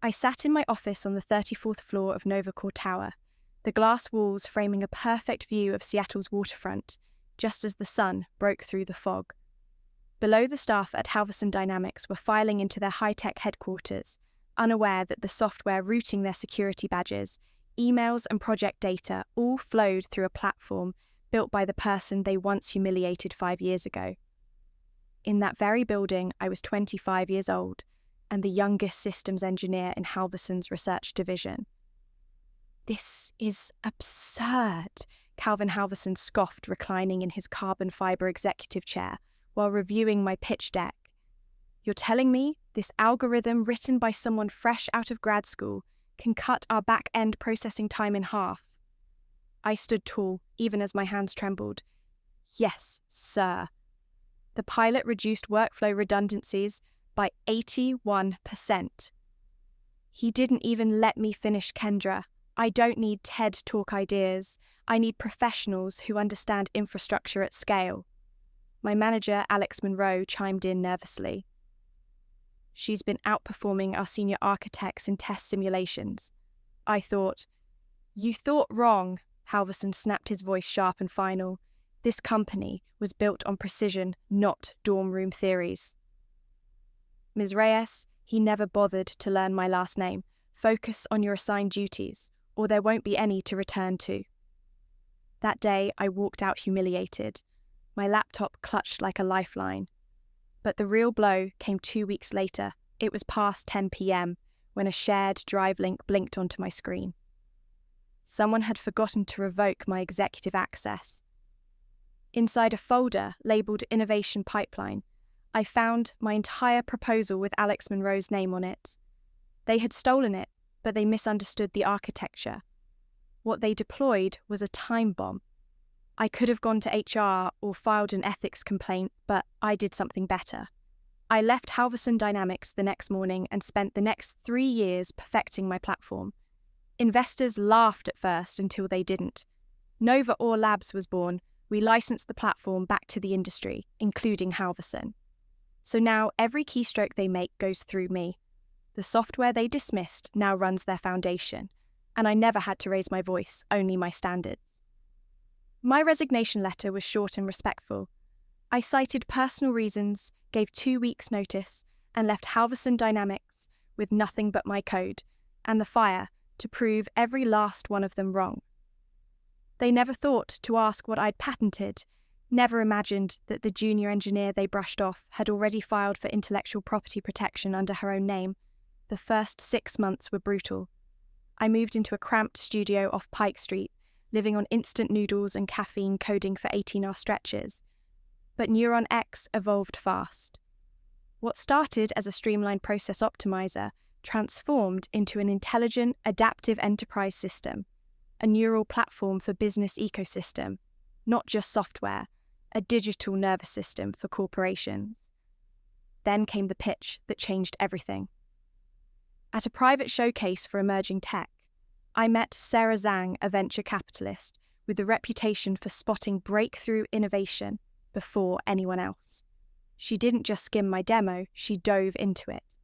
I sat in my office on the 34th floor of Novacore Tower, the glass walls framing a perfect view of Seattle's waterfront, just as the sun broke through the fog. Below, the staff at Halverson Dynamics were filing into their high-tech headquarters, unaware that the software routing their security badges, emails and project data all flowed through a platform built by the person they once humiliated 5 years ago. In that very building, I was 25 years old and the youngest systems engineer in Halverson's research division. "This is absurd," Calvin Halverson scoffed, reclining in his carbon fiber executive chair while reviewing my pitch deck. "You're telling me this algorithm written by someone fresh out of grad school can cut our back-end processing time in half?" I stood tall, even as my hands trembled. "Yes, sir." The pilot reduced workflow redundancies by 81%. He didn't even let me finish, Kendra. I don't need TED Talk ideas. I need professionals who understand infrastructure at scale. My manager, Alex Monroe, chimed in nervously. "She's been outperforming our senior architects in test simulations." I thought. "You thought wrong," Halverson snapped, his voice sharp and final. "This company was built on precision, not dorm room theories." "Ms. Reyes," he never bothered to learn my last name, "focus on your assigned duties, or there won't be any to return to." That day, I walked out humiliated. My laptop clutched like a lifeline. But the real blow came 2 weeks later. It was past 10 p.m. when a shared drive link blinked onto my screen. Someone had forgotten to revoke my executive access. Inside a folder labeled Innovation Pipeline, I found my entire proposal with Alex Monroe's name on it. They had stolen it, but they misunderstood the architecture. What they deployed was a time bomb. I could have gone to HR or filed an ethics complaint, but I did something better. I left Halverson Dynamics the next morning and spent the next 3 years perfecting my platform. Investors laughed at first until they didn't. Novacore Labs was born. We licensed the platform back to the industry, including Halverson. So now every keystroke they make goes through me. The software they dismissed now runs their foundation, and I never had to raise my voice, only my standards. My resignation letter was short and respectful. I cited personal reasons, gave 2 weeks' notice, and left Halverson Dynamics with nothing but my code and the fire to prove every last one of them wrong. They never thought to ask what I'd patented, never imagined that the junior engineer they brushed off had already filed for intellectual property protection under her own name. The first 6 months were brutal. I moved into a cramped studio off Pike Street, living on instant noodles and caffeine, coding for 18-hour stretches. But Neuron X evolved fast. What started as a streamlined process optimizer transformed into an intelligent, adaptive enterprise system, a neural platform for business ecosystem, not just software, a digital nervous system for corporations. Then came the pitch that changed everything. At a private showcase for emerging tech, I met Sarah Zhang, a venture capitalist with a reputation for spotting breakthrough innovation before anyone else. She didn't just skim my demo, she dove into it.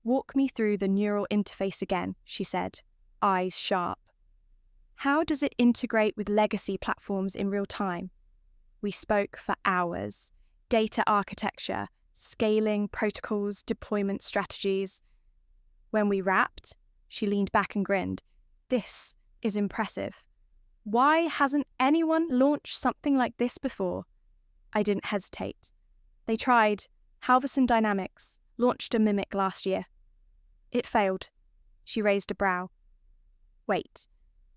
"Walk me through the neural interface again," she said, eyes sharp. "How does it integrate with legacy platforms in real time?" We spoke for hours. Data architecture, scaling, protocols, deployment strategies. When we wrapped, she leaned back and grinned. "This is impressive. Why hasn't anyone launched something like this before?" I didn't hesitate. They tried. Halverson Dynamics launched a Mimic last year. It failed. She raised a brow. "Wait,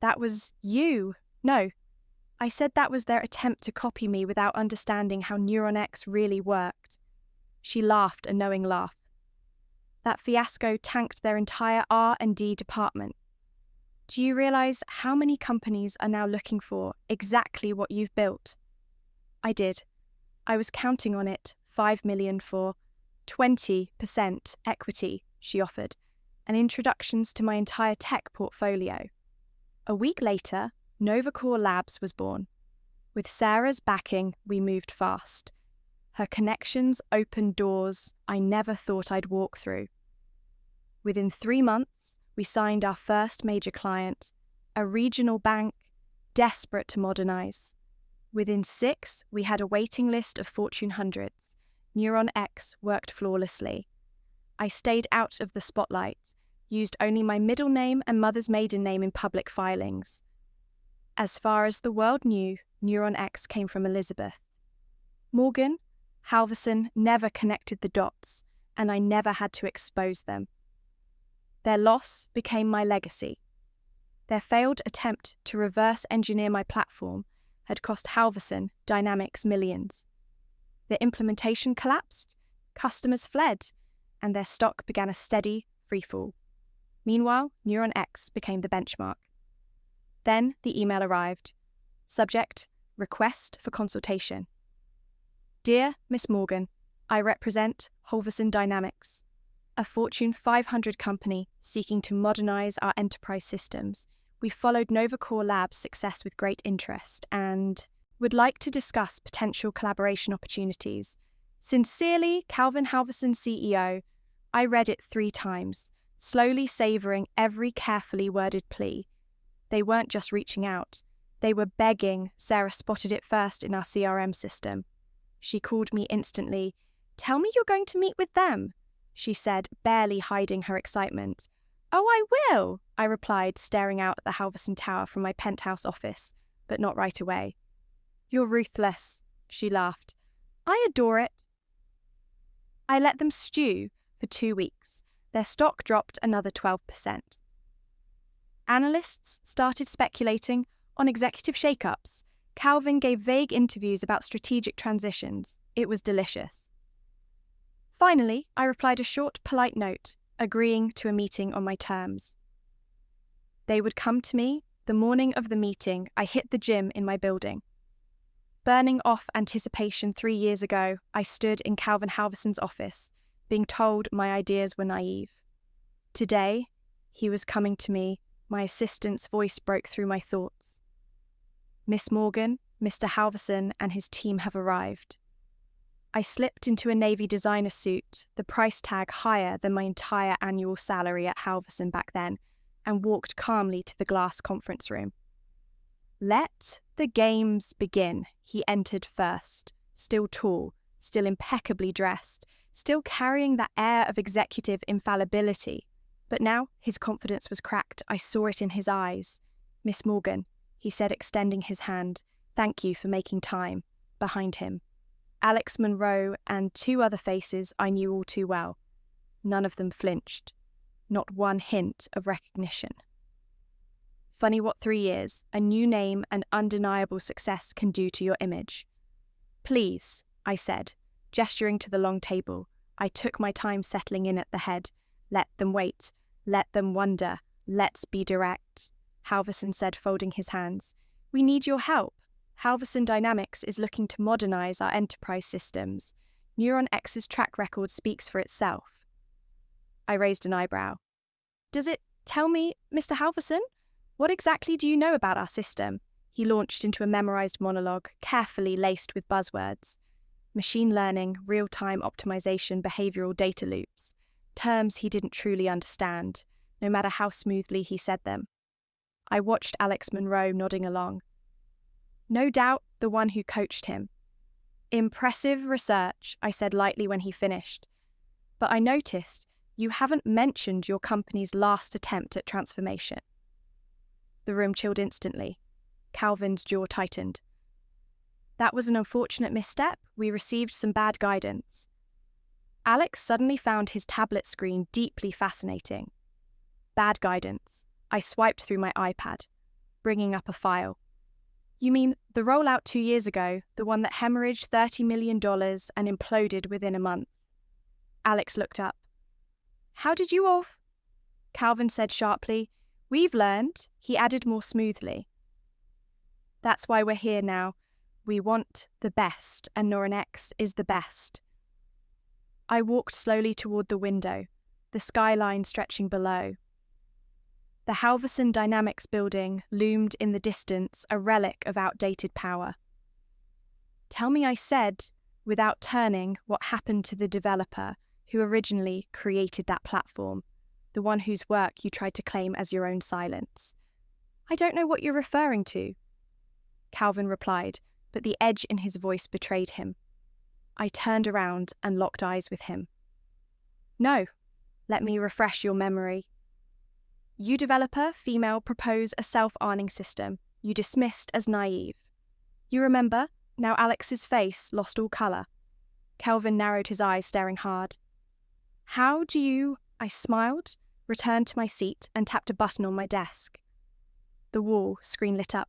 that was you?" "No. I said that was their attempt to copy me without understanding how Neuron X really worked." She laughed a knowing laugh. "That fiasco tanked their entire R&D department. Do you realize how many companies are now looking for exactly what you've built?" I did. I was counting on it. 5 million for 20% equity, she offered, and introductions to my entire tech portfolio. A week later, Novacore Labs was born. With Sarah's backing, we moved fast. Her connections opened doors I never thought I'd walk through. Within 3 months, we signed our first major client, a regional bank desperate to modernize. Within 6, we had a waiting list of Fortune hundreds. Neuron X worked flawlessly. I stayed out of the spotlight, used only my middle name and mother's maiden name in public filings. As far as the world knew, Neuron X came from Elizabeth. Morgan, Halvorson never connected the dots, and I never had to expose them. Their loss became my legacy. Their failed attempt to reverse engineer my platform had cost Halvorson Dynamics millions. The implementation collapsed, customers fled, and their stock began a steady freefall. Meanwhile, Neuron X became the benchmark. Then the email arrived. Subject: request for consultation. Dear Miss Morgan, I represent Halvorson Dynamics, a Fortune 500 company seeking to modernize our enterprise systems. We followed NovaCore Labs' success with great interest and would like to discuss potential collaboration opportunities. Sincerely, Calvin Halvorson, CEO. I read it 3 times, slowly savouring every carefully worded plea. They weren't just reaching out. They were begging. Sarah spotted it first in our CRM system. She called me instantly. Tell me you're going to meet with them, she said, barely hiding her excitement. Oh, I will, I replied, staring out at the Halvorson Tower from my penthouse office, but not right away. You're ruthless, she laughed. I adore it. I let them stew for 2 weeks. Their stock dropped another 12%. Analysts started speculating on executive shakeups. Calvin gave vague interviews about strategic transitions. It was delicious. Finally, I replied a short, polite note, agreeing to a meeting on my terms. They would come to me. The morning of the meeting, I hit the gym in my building. Burning off anticipation 3 years ago, I stood in Calvin Halvorson's office, being told my ideas were naive. Today, he was coming to me. My assistant's voice broke through my thoughts. Miss Morgan, Mr. Halvorson and his team have arrived. I slipped into a navy designer suit, the price tag higher than my entire annual salary at Halvorson back then, and walked calmly to the glass conference room. Let the games begin. He entered first, still tall, still impeccably dressed, still carrying that air of executive infallibility. But now his confidence was cracked. I saw it in his eyes. Miss Morgan, he said, extending his hand. Thank you for making time. Behind him, Alex Monroe and 2 other faces I knew all too well. None of them flinched. Not one hint of recognition. Funny what 3 years, a new name and undeniable success can do to your image. Please, I said, gesturing to the long table. I took my time settling in at the head. Let them wait. Let them wonder. Let's be direct. Halvorson said, folding his hands. We need your help. Halvorson Dynamics is looking to modernize our enterprise systems. Neuron X's track record speaks for itself. I raised an eyebrow. Does it tell me, Mr. Halvorson? What exactly do you know about our system? He launched into a memorized monologue, carefully laced with buzzwords. Machine learning, real-time optimization, behavioral data loops. Terms he didn't truly understand, no matter how smoothly he said them. I watched Alex Monroe nodding along. No doubt the one who coached him. Impressive research, I said lightly when he finished. But I noticed you haven't mentioned your company's last attempt at transformation. The room chilled instantly. Calvin's jaw tightened. That was an unfortunate misstep. We received some bad guidance. Alex suddenly found his tablet screen deeply fascinating. Bad guidance. I swiped through my iPad, bringing up a file. You mean the rollout 2 years ago, the one that hemorrhaged $30 million and imploded within a month? Alex looked up. How did you all... Calvin said sharply. We've learned, he added more smoothly. That's why we're here now. We want the best, and Neuron X is the best. I walked slowly toward the window, the skyline stretching below. The Halvorson Dynamics building loomed in the distance, a relic of outdated power. Tell me, I said, without turning, what happened to the developer who originally created that platform. the one whose work you tried to claim as your own silence. I don't know what you're referring to, Calvin replied, but the edge in his voice betrayed him. I turned around and locked eyes with him. No, let me refresh your memory. You developer, female, propose a self-arning system you dismissed as naive. You remember? Now Alex's face lost all colour. Calvin narrowed his eyes, staring hard. How do you... I smiled, returned to my seat and tapped a button on my desk. The wall screen lit up.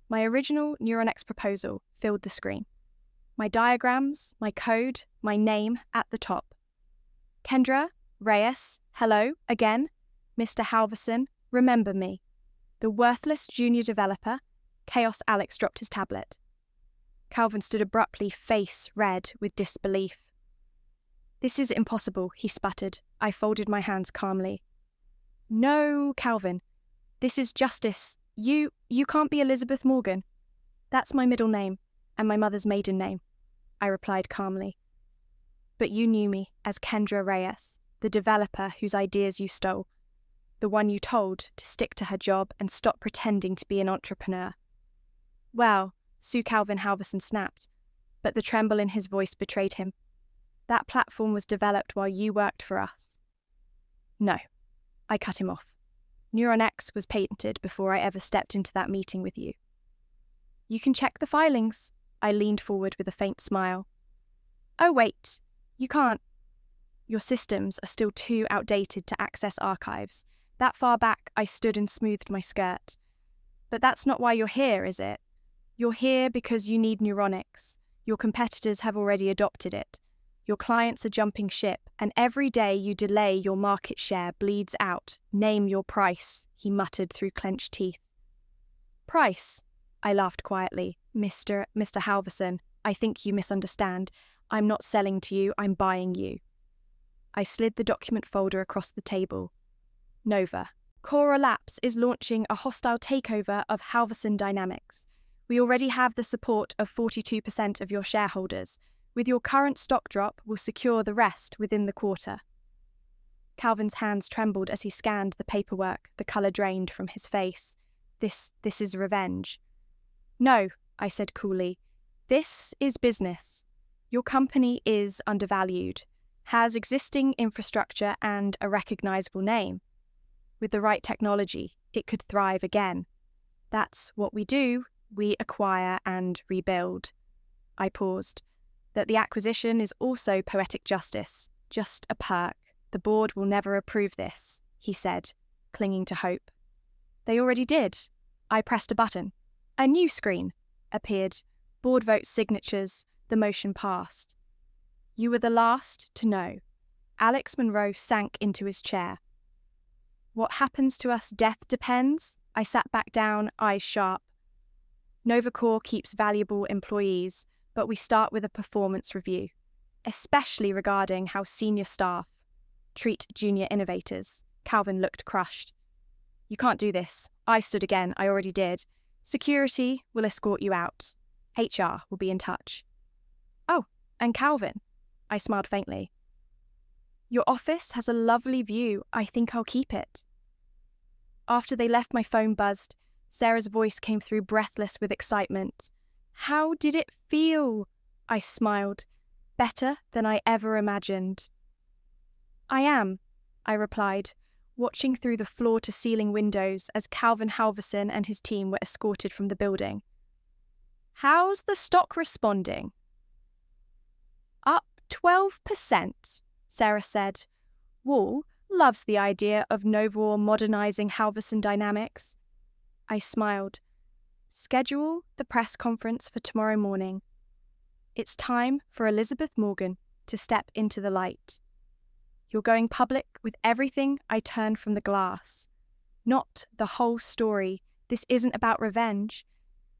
My original NeuronX proposal filled the screen. My diagrams, my code, my name at the top. Kendra, Reyes, hello, again. Mr. Halverson, remember me. The worthless junior developer. Chaos Alex dropped his tablet. Calvin stood abruptly, face red with disbelief. This is impossible, he sputtered. I folded my hands calmly. No, Calvin. This is justice. You can't be Elizabeth Morgan. That's my middle name, and my mother's maiden name, I replied calmly. But you knew me as Kendra Reyes, the developer whose ideas you stole, the one you told to stick to her job and stop pretending to be an entrepreneur. Well, Sue Calvin Halverson snapped, but the tremble in his voice betrayed him. That platform was developed while you worked for us. No, I cut him off. NeuronX was patented before I ever stepped into that meeting with you. You can check the filings. I leaned forward with a faint smile. Oh, wait, you can't. Your systems are still too outdated to access archives. That far back, I stood and smoothed my skirt. But that's not why you're here, is it? You're here because you need NeuronX. Your competitors have already adopted it. Your clients are jumping ship, and every day you delay, your market share bleeds out. Name your price, he muttered through clenched teeth. Price? I laughed quietly. Mr. Halverson, I think you misunderstand. I'm not selling to you, I'm buying you. I slid the document folder across the table. Nova. Cora Labs is launching a hostile takeover of Halverson Dynamics. We already have the support of 42% of your shareholders. With your current stock drop, we'll secure the rest within the quarter. Calvin's hands trembled as he scanned the paperwork, the colour drained from his face. This is revenge. No, I said coolly. This is business. Your company is undervalued, has existing infrastructure and a recognisable name. With the right technology, it could thrive again. That's what we do. We acquire and rebuild. I paused. That the acquisition is also poetic justice, just a perk. The board will never approve this, he said, clinging to hope. They already did. I pressed a button. A new screen appeared. Board vote signatures. The motion passed. You were the last to know. Alex Monroe sank into his chair. What happens to us, death depends. I sat back down, eyes sharp. NovaCore keeps valuable employees, but we start with a performance review, especially regarding how senior staff treat junior innovators. Calvin looked crushed. You can't do this. I stood again. I already did. Security will escort you out. HR will be in touch. Oh, and Calvin. I smiled faintly. Your office has a lovely view. I think I'll keep it. After they left, my phone buzzed. Sarah's voice came through, breathless with excitement. How did it feel? I smiled. Better than I ever imagined. I am, I replied, watching through the floor-to-ceiling windows as Calvin Halverson and his team were escorted from the building. How's the stock responding? Up 12%, Sarah said. Wall loves the idea of NovaCore modernising Halverson Dynamics. I smiled. Schedule the press conference for tomorrow morning. It's time for Elizabeth Morgan to step into the light. You're going public with everything. I turned from the glass. Not the whole story. This isn't about revenge.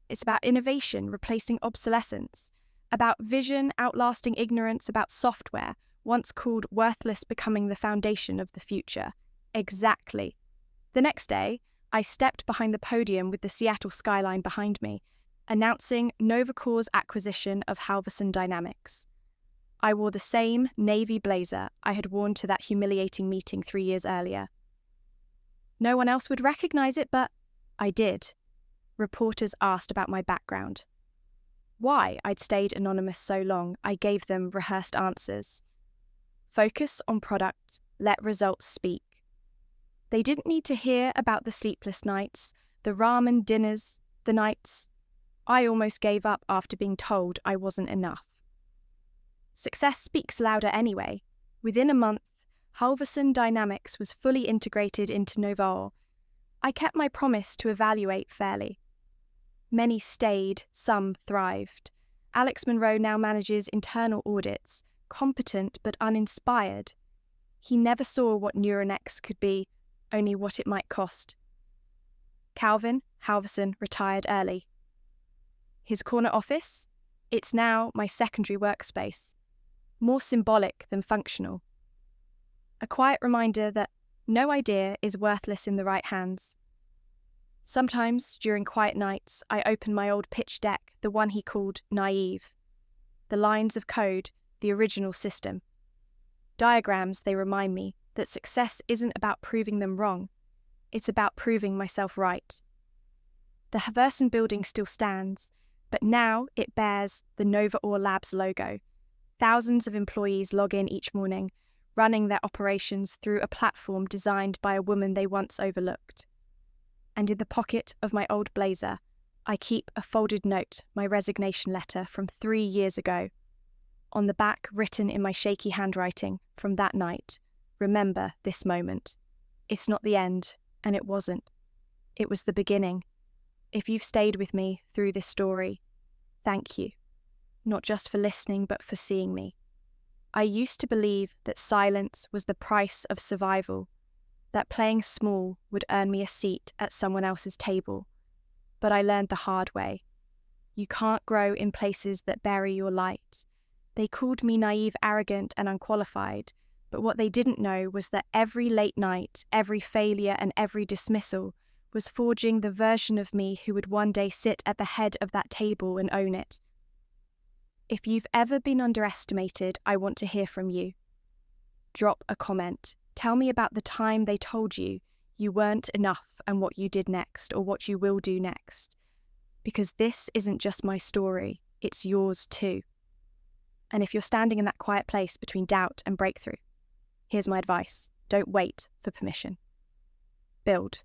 It's about innovation replacing obsolescence, about vision outlasting ignorance, about software, once called worthless, becoming the foundation of the future. Exactly. The next day, I stepped behind the podium with the Seattle skyline behind me, announcing NovaCore's acquisition of Halverson Dynamics. I wore the same navy blazer I had worn to that humiliating meeting 3 years earlier. No one else would recognize it, but I did. Reporters asked about my background. Why I'd stayed anonymous so long, I gave them rehearsed answers. Focus on product, let results speak. They didn't need to hear about the sleepless nights, the ramen dinners, the nights. I almost gave up after being told I wasn't enough. Success speaks louder anyway. Within a month, Halverson Dynamics was fully integrated into Novall. I kept my promise to evaluate fairly. Many stayed, some thrived. Alex Monroe now manages internal audits, competent but uninspired. He never saw what Neuronext could be, only what it might cost. Calvin Halverson retired early. His corner office? It's now my secondary workspace, more symbolic than functional. A quiet reminder that no idea is worthless in the right hands. Sometimes, during quiet nights, I open my old pitch deck, the one he called naive. The lines of code, the original system. Diagrams, they remind me that success isn't about proving them wrong. It's about proving myself right. The Halverson building still stands, but now it bears the Novall Labs logo. Thousands of employees log in each morning, running their operations through a platform designed by a woman they once overlooked. And in the pocket of my old blazer, I keep a folded note, my resignation letter from 3 years ago. On the back, written in my shaky handwriting from that night, remember this moment. It's not the end, and it wasn't. It was the beginning. If you've stayed with me through this story, thank you. Not just for listening, but for seeing me. I used to believe that silence was the price of survival, that playing small would earn me a seat at someone else's table. But I learned the hard way. You can't grow in places that bury your light. They called me naive, arrogant, and unqualified, but what they didn't know was that every late night, every failure, and every dismissal was forging the version of me who would one day sit at the head of that table and own it. If you've ever been underestimated, I want to hear from you. Drop a comment. Tell me about the time they told you you weren't enough and what you did next or what you will do next. Because this isn't just my story, it's yours too. And if you're standing in that quiet place between doubt and breakthrough, here's my advice. Don't wait for permission. Build.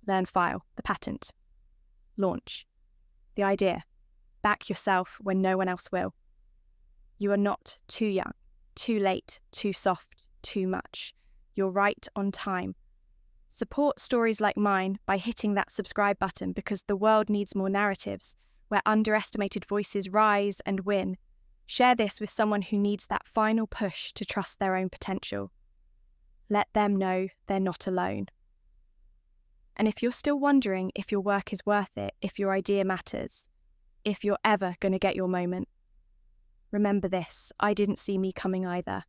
Learn, file. The patent. Launch. The idea. Back yourself when no one else will. You are not too young, too late, too soft, too much. You're right on time. Support stories like mine by hitting that subscribe button because the world needs more narratives where underestimated voices rise and win. Share this with someone who needs that final push to trust their own potential. Let them know they're not alone. And if you're still wondering if your work is worth it, if your idea matters, if you're ever going to get your moment, remember this, I didn't see me coming either.